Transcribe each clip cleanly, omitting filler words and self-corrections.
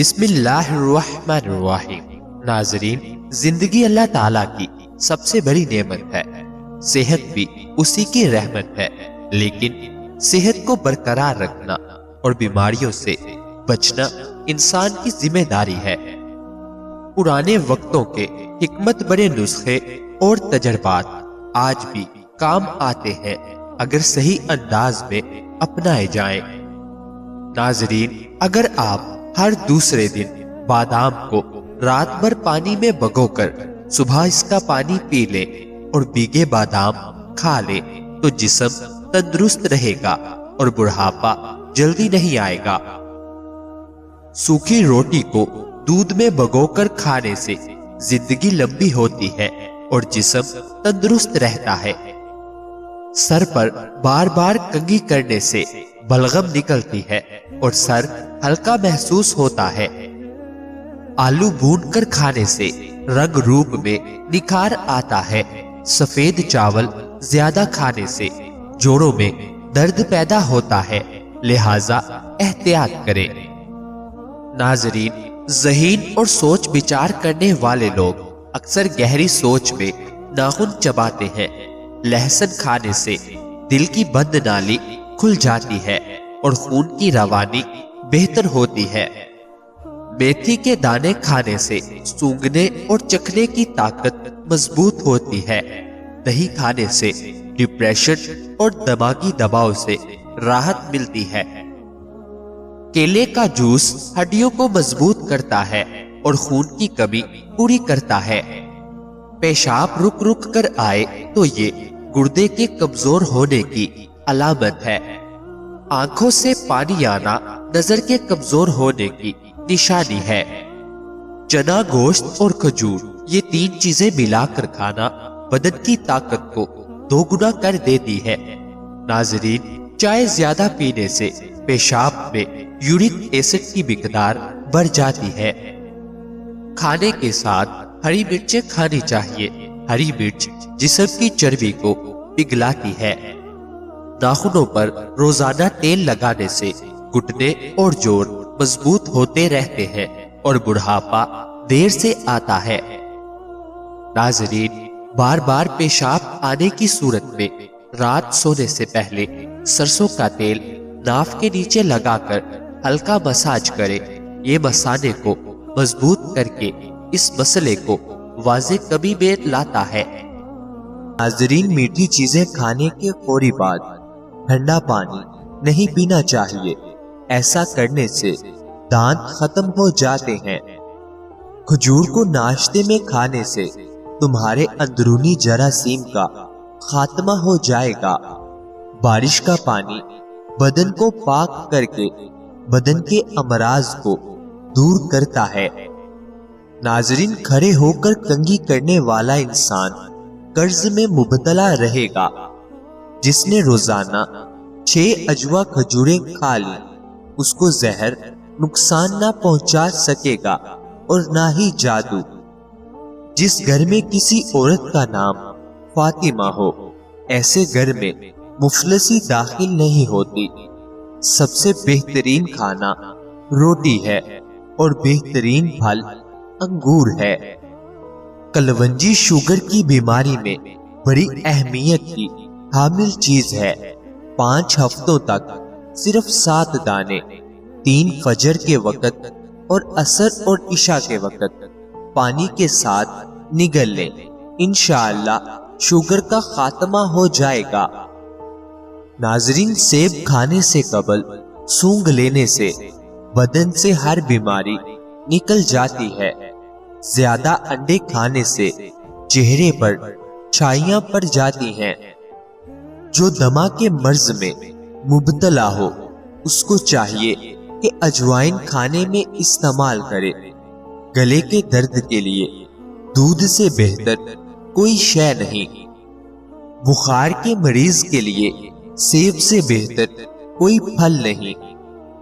بسم اللہ الرحمن الرحیم۔ ناظرین، زندگی اللہ تعالیٰ کی سب سے بڑی نعمت ہے، صحت بھی اسی کی رحمت ہے، لیکن صحت کو برقرار رکھنا اور بیماریوں سے بچنا انسان کی ذمہ داری ہے۔ پرانے وقتوں کے حکمت بڑے نسخے اور تجربات آج بھی کام آتے ہیں اگر صحیح انداز میں اپنائے جائیں۔ ناظرین، اگر آپ ہر دوسرے دن بادام کو رات بھر پانی میں بھگو کر صبح اس کا پانی پی لیں اور بھیگے بادام کھا لیں تو جسم تندرست رہے گا اور بڑھاپا جلدی نہیں آئے گا۔ سوکھی روٹی کو دودھ میں بھگو کر کھانے سے زندگی لمبی ہوتی ہے اور جسم تندرست رہتا ہے۔ سر پر بار بار کنگھی کرنے سے بلغم نکلتی ہے اور سر ہلکا محسوس ہوتا ہے۔ آلو بھون کر کھانے سے رنگ روپ میں نکھار آتا ہے۔ سفید چاول زیادہ کھانے سے جوڑوں میں درد پیدا ہوتا ہے، لہذا احتیاط کریں۔ ناظرین، ذہین اور سوچ بچار کرنے والے لوگ اکثر گہری سوچ میں ناخن چباتے ہیں۔ لہسن کھانے سے دل کی بند نالی کھل جاتی ہے اور خون کی روانی بہتر ہوتی ہے۔ میتھی کے دانے کھانے سے سونگھنے اور چکھنے کی طاقت مضبوط ہوتی ہے۔ دہی کھانے سے ڈپریشن اور دماغی دباؤ سے راحت ملتی ہے۔ کیلے کا جوس ہڈیوں کو مضبوط کرتا ہے اور خون کی کمی پوری کرتا ہے۔ پیشاب رک رک کر آئے تو یہ گردے کے کمزور ہونے کی علامت ہے۔ آنکھوں سے پانی آنا نظر کے کمزور ہونے کی نشانی ہے۔ چنا، گوشت اور کھجور، یہ تین چیزیں ملا کر کھانا بدن کی طاقت کو دوگنا کر دیتی ہے۔ ناظرین، چائے زیادہ پینے سے پیشاب میں یورک ایسڈ کی مقدار بڑھ جاتی ہے۔ کھانے کے ساتھ ہری مرچیں کھانی چاہیے۔ ہری مرچ جسم کی چربی کو پگھلاتی ہے۔ ناخنوں پر روزانہ تیل لگانے سے گھٹنے اور جوڑ مضبوط ہوتے رہتے ہیں اور بڑھاپا دیر سے آتا ہے۔ ناظرین، بار بار پیشاب آنے کی صورت میں رات سونے سے پہلے سرسوں کا تیل ناف کے نیچے لگا کر ہلکا مساج کریں۔ یہ مثانے کو مضبوط کر کے اس مسئلے کو واضح کمی میں لاتا ہے۔ ناظرین، میٹھی چیزیں کھانے کے فوری بعد ٹھنڈا پانی نہیں پینا چاہیے۔ ایسا کرنے سے دانت ختم ہو جاتے ہیں۔ کھجور کو ناشتے میں کھانے سے تمہارے اندرونی جراثیم کا خاتمہ ہو جائے گا۔ بارش کا پانی بدن کو پاک کر کے بدن کے امراض کو دور کرتا ہے۔ ناظرین، کھڑے ہو کر کنگھی کرنے والا انسان قرض میں مبتلا رہے گا۔ جس نے روزانہ 6 اجوا کھجوریں کھا لی، اس کو زہر نقصان نہ پہنچا سکے گا اور نہ ہی جادو۔ جس گھر میں کسی عورت کا نام فاطمہ ہو، ایسے گھر میں مفلسی داخل نہیں ہوتی۔ سب سے بہترین کھانا روٹی ہے اور بہترین پھل انگور ہے۔ کلونجی شوگر کی بیماری میں بڑی اہمیت کی حامل چیز ہے۔ 5 ہفتوں تک صرف 7 دانے 3 فجر کے وقت اور عصر اور عشاء کے وقت پانی کے ساتھ نگل لیں، انشاءاللہ شوگر کا خاتمہ ہو جائے گا۔ ناظرین، سیب کھانے سے قبل سونگھ لینے سے بدن سے ہر بیماری نکل جاتی ہے۔ زیادہ انڈے کھانے سے چہرے پر چھائیاں پڑ جاتی ہیں۔ جو دمہ کے مرض میں مبتلا ہو، اس کو چاہیے کہ اجوائن کھانے میں استعمال کرے۔ گلے کے درد کے لیے دودھ سے بہتر کوئی شے نہیں۔ بخار کے مریض کے لیے سیب سے بہتر کوئی پھل نہیں۔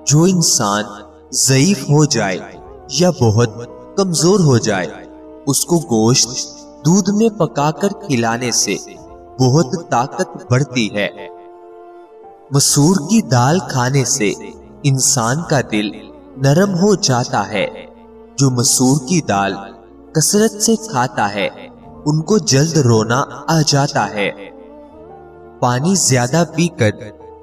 جو انسان ضعیف ہو جائے یا بہت کمزور ہو جائے، اس کو گوشت دودھ میں پکا کر کھلانے سے بہت طاقت بڑھتی ہے۔ مسور کی دال کھانے سے انسان کا دل नरम हो जाता है। जो मसूर की दाल कसरत से खाता है उनको जल्द रोना आ जाता है। पानी ज्यादा पीकर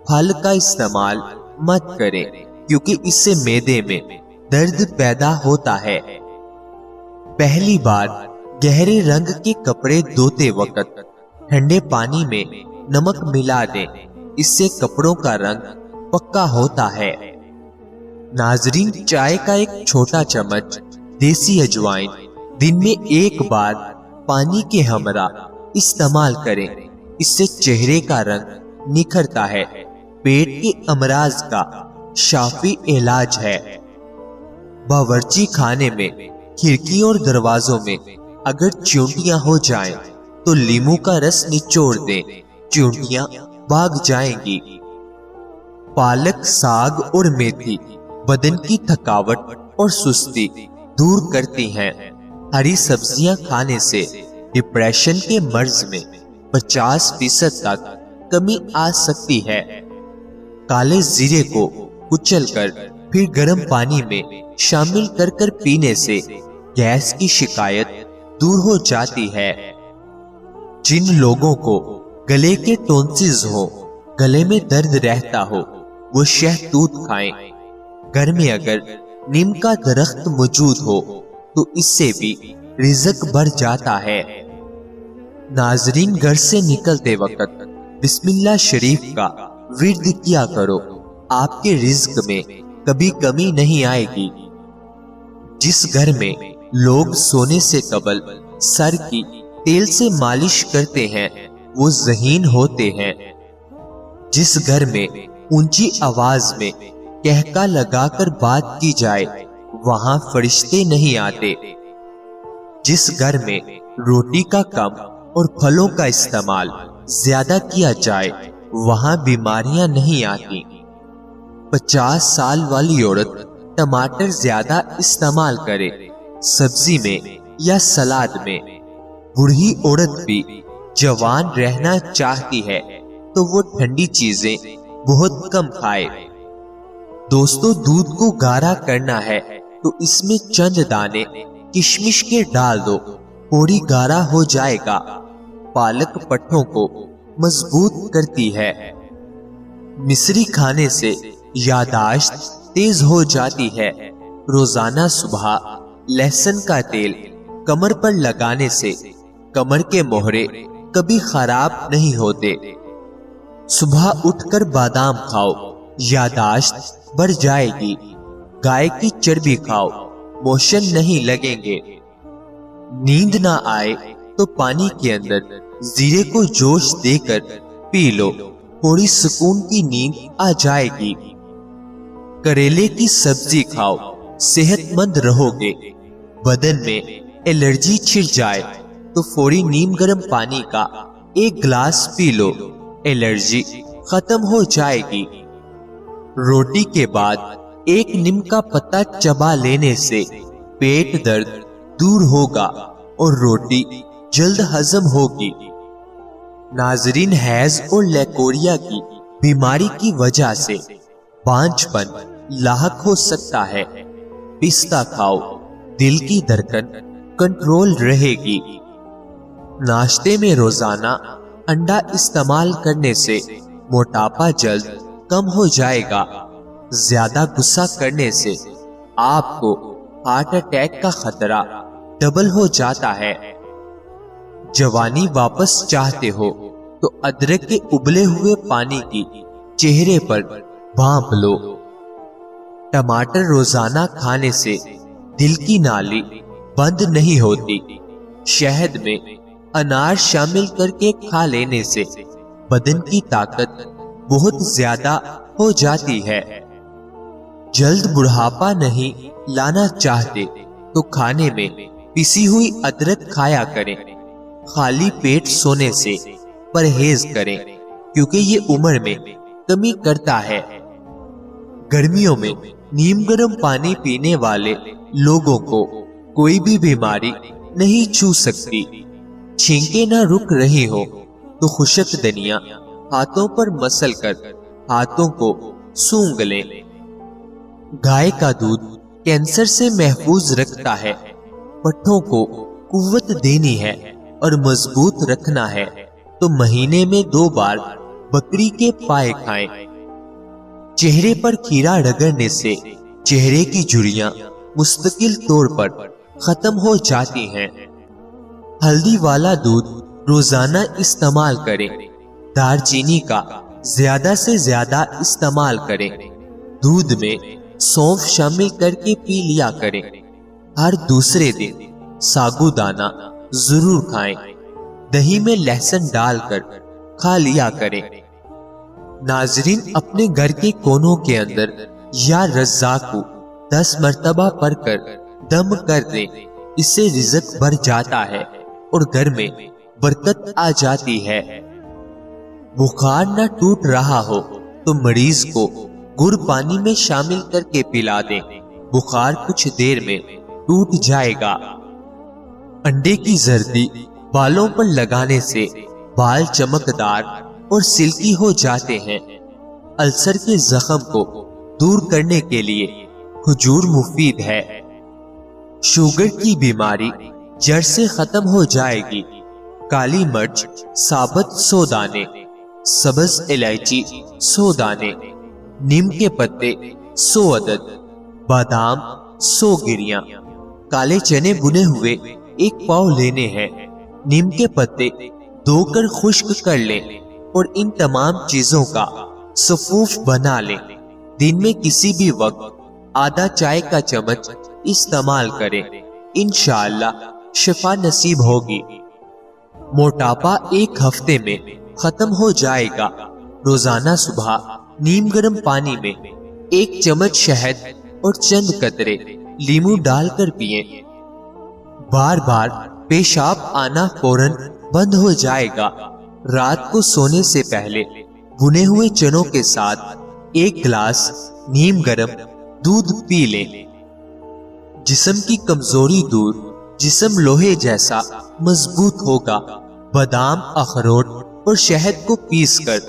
फल का इस्तेमाल मत करें क्योंकि इससे मैदे में दर्द पैदा होता है। पहली बार गहरे रंग के कपड़े धोते वक्त ठंडे पानी में नमक मिला दें, इससे कपड़ों का रंग पक्का होता है। नाजरीन, चाय का एक छोटा चम्मच देसी अजवाइन दिन में एक बार पानी के हमरा इस्तेमाल करें, इससे चेहरे का रंग निखरता है। पेट के अमराज का शाफी इलाज है। बावर्ची खाने में खिड़की और दरवाजों में अगर चींटियां हो जाएं, तो लीमू का रस निचोड़ दें, चींटियां भाग जाएंगी। पालक, साग और मेथी बदन की थकावट और सुस्ती दूर करती हैं। हरी सब्जियां खाने से डिप्रेशन के मर्ज में 50% तक कमी आ सकती है। काले जीरे को कुचलकर फिर गर्म पानी में शामिल कर पीने से गैस की शिकायत दूर हो जाती है। जिन लोगों को गले के टॉन्सिल्स हो, गले में दर्द रहता हो, वो शहतूत खाएं। घर में अगर नीम का दरख्त मौजूद हो तो इससे भी रिज़्क बढ़ जाता है। नाजरीन, घर से निकलते वक्त बिस्मिल्लाह शरीफ का विर्द किया करो, आपके रिज़्क में कभी कमी नहीं आएगी। जिस घर में लोग सोने से कबल सर की तेल से मालिश करते हैं वो ज़हीन होते हैं। जिस घर में ऊंची आवाज में कहका लगाकर बात की जाए वहां फरिश्ते नहीं आते। जिस घर में रोटी का कम और फलों का इस्तेमाल ज्यादा किया जाए वहां बीमारियां नहीं आती। 50 साल वाली औरत टमाटर ज्यादा इस्तेमाल करे सब्जी में या सलाद में। बूढ़ी औरत भी जवान रहना चाहती है तो वो ठंडी चीजें बहुत कम खाए। दोस्तों, दूध को गाढ़ा करना है तो इसमें चंद दाने किशमिश के डाल दो, थोड़ी गाढ़ा हो जाएगा। पालक पट्टों को मजबूत करती है। मिश्री खाने से यादाश्त तेज हो जाती है। रोजाना सुबह लहसुन का तेल कमर पर लगाने से कमर के मोहरे कभी खराब नहीं होते। सुबह उठकर बादाम खाओ, यादाश्त बढ़ जाएगी। गाय की चर्बी खाओ, मोशन नहीं लगेंगे। नींद ना आए तो पानी के अंदर जीरे को जोश देकर पी लो, थोड़ी सुकून की नींद आ जाएगी। करेले की सब्जी खाओ, सेहतमंद रहोगे। बदन में एलर्जी छिड़ जाए तो फौरी नीम गर्म पानी का 1 गिलास पी लो, एलर्जी खत्म हो जाएगी। रोटी के बाद 1 नीम का पत्ता चबा लेने से पेट दर्द दूर होगा और रोटी जल्द हजम होगी। नाजरीन, हैज और लेकोरिया की बीमारी की वजह से बांझपन लाहक हो सकता है। पिस्ता खाओ, दिल की धड़कन कंट्रोल रहेगी। नाश्ते में रोजाना अंडा इस्तेमाल करने से मोटापा जल्द कम हो जाएगा। ज्यादा गुस्सा करने से आपको हार्ट अटैक का खतरा डबल हो जाता है। जवानी वापस चाहते हो तो अदरक के उबले हुए पानी की चेहरे पर भांप लो। टमाटर रोजाना खाने से दिल की नाली बंद नहीं होती। शहद में अनार शामिल करके खा लेने से बदन की ताकत बहुत ज्यादा हो जाती है। जल्द बुढ़ापा नहीं लाना चाहते तो खाने में पिसी हुई अदरक खाया करें। खाली पेट सोने से परहेज करें क्योंकि ये उम्र में कमी करता है। गर्मियों में नीम गर्म पानी पीने वाले लोगों को कोई भी बीमारी नहीं छू सकती। छींके ना रुक रही हो तो खुशक धनिया हाथों पर मसल कर हाथों को सूंघ लें। गाय का दूध कैंसर से महफूज रखता है। पट्ठों को कुव्वत देनी है और मजबूत रखना है तो महीने में 2 बार बकरी के पाए खाएं। चेहरे पर खीरा रगड़ने से चेहरे की झुर्रियां मुस्तकिल तौर पर खत्म हो जाती हैं। हल्दी वाला दूध रोजाना इस्तेमाल करें। दालचीनी का ज्यादा से ज्यादा इस्तेमाल करें। दूध में सौंफ शामिल करके पी लिया करें। हर दूसरे दिन साबूदाना जरूर खाएं। दही में लहसुन डालकर खा लिया करें। नाजरीन, अपने घर के कोनों के अंदर या रज़्ज़ाक़ू 10 मर्तबा पढ़कर दम कर दें। इससे रिज़्क बढ़ जाता है और घर में बरकत आ जाती है। बुखार न टूट रहा हो तो मरीज को गुड़ पानी में शामिल करके पिला दें। बुखार कुछ देर में टूट जाएगा। अंडे की जर्दी बालों पर लगाने से बाल चमकदार और सिल्की हो जाते हैं। अल्सर के जख्म को दूर करने के लिए खजूर मुफीद है। शुगर की बीमारी जड़ से खत्म हो जाएगी। काली मिर्च साबुत 100 दाने, सब्ज इलायची 100 दाने, नीम के पत्ते 100 अदद, बादाम 100 गिरियां, काले चने बुने हुए 1 पाव लेने हैं। नीम के पत्ते धोकर खुश्क कर लें और इन तमाम चीजों का सफूफ बना लें। दिन में किसी भी वक्त आधा चाय का चम्मच इस्तेमाल करें। इंशाअल्लाह शिफा नसीब होगी। मोटापा 1 हफ्ते में खत्म हो जाएगा। रोजाना सुबह नीम गर्म पानी में 1 चम्मच शहद और चंद कतरे लीमू डालकर पिएं। बार बार पेशाब आना फौरन बंद हो जाएगा। रात को सोने से पहले भुने हुए चनों के साथ 1 गिलास नीम गर्म दूध पी लें। जिस्म की कमजोरी दूर, जिस्म लोहे जैसा मजबूत होगा। बादाम, अखरोट और शहद को पीसकर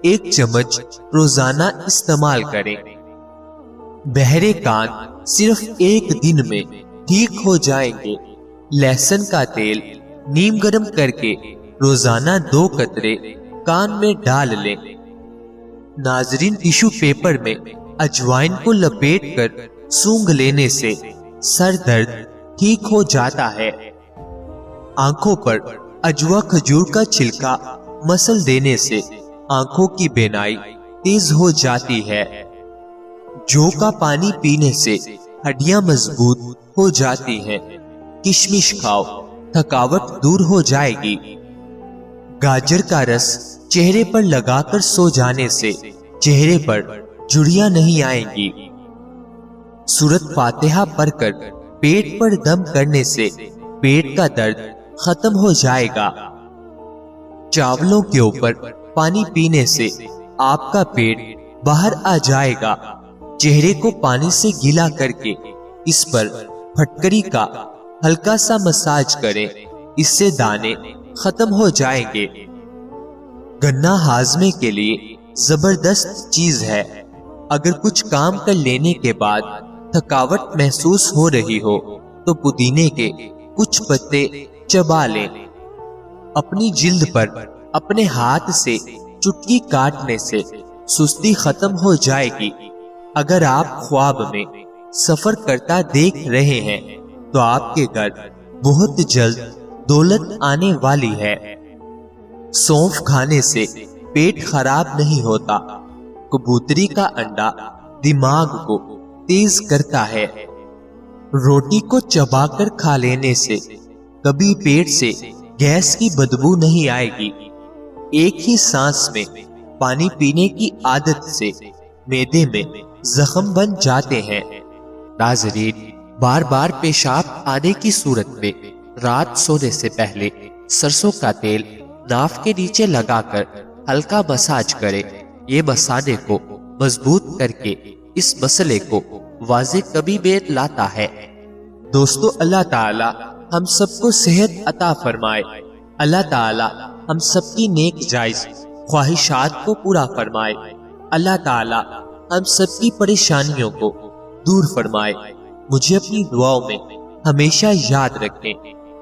1 चम्मच रोजाना इस्तेमाल करें। बहरे कान सिर्फ 1 दिन में ठीक हो जाएंगे। लहसुन का तेल नीम गर्म करके रोजाना 2 कतरे कान में डाल लें। नाजरीन, टिश्यू पेपर में अजवाइन को लपेटकर सूंघ लेने से सर दर्द ठीक हो जाता है। आंखों पर अजवा खजूर का छिलका मसल देने से आंखों की बीनाई तेज हो जाती है। जौ का पानी पीने से हड्डियां मजबूत हो जाती हैं। किशमिश खाओ, थकावट दूर हो जाएगी। गाजर का रस चेहरे पर लगाकर सो जाने से चेहरे पर झुर्रियां नहीं आएंगी। सूरत फातिहा पढ़कर पेट पर दम करने से पेट का दर्द खत्म हो जाएगा। चावलों के ऊपर पानी पीने से आपका पेट बाहर आ जाएगा। चेहरे को पानी से गीला करके इस पर फटकरी का हल्का सा मसाज करें। इससे दाने खत्म हो जाएंगे। गन्ना हाजमे के लिए जबरदस्त चीज है। अगर कुछ काम कर लेने के बाद थकावट महसूस हो रही हो तो पुदीने के कुछ पत्ते चबा लें। अपनी जिल्द पर अपने हाथ से चुटकी काटने से सुस्ती खत्म हो जाएगी। अगर आप ख्वाब में सफर करता देख रहे हैं तो आपके घर बहुत जल्द दौलत आने वाली है। सौंफ खाने से पेट खराब नहीं होता। कबूतरी का अंडा दिमाग को तेज करता है। रोटी को चबाकर खा लेने से कभी पेट से गैस की बदबू नहीं आएगी। एक ही सांस में पानी पीने की आदत से मैदे में जख्म बन जाते हैं। नाज़रीन, बार बार पेशाब आने की सूरत में रात सोने से पहले सरसों का तेल नाक के नीचे लगाकर हल्का मसाज करें। ये मसाने को मजबूत करके इस मसले को वाज़े कभी में लाता है। दोस्तों, अल्लाह ताला हम सबको सेहत अता फरमाए। अल्लाह ताला हम सबकी नेक जायज ख्वाहिशात को पूरा फरमाए। अल्लाह ताला हम सबकी परेशानियों को दूर फरमाए। मुझे अपनी दुआओं में हमेशा याद रखें।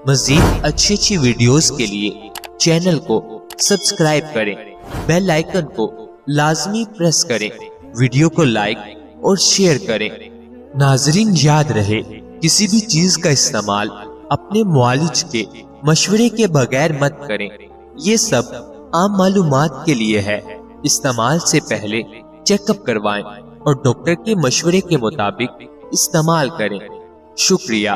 मजीद अच्छी वीडियोस के लिए चैनल को सब्सक्राइब करें, बेल आइकन को लाजमी प्रेस करें, वीडियो को लाइक और शेयर करें। नाजरीन, याद रहे, किसी भी चीज का इस्तेमाल अपने मुआलिज के मशवरे के बगैर मत करें। ये सब आम मालूमात के लिए है। इस्तेमाल से पहले चेकअप करवाएं और डॉक्टर के मशवरे के मुताबिक इस्तेमाल करें। शुक्रिया।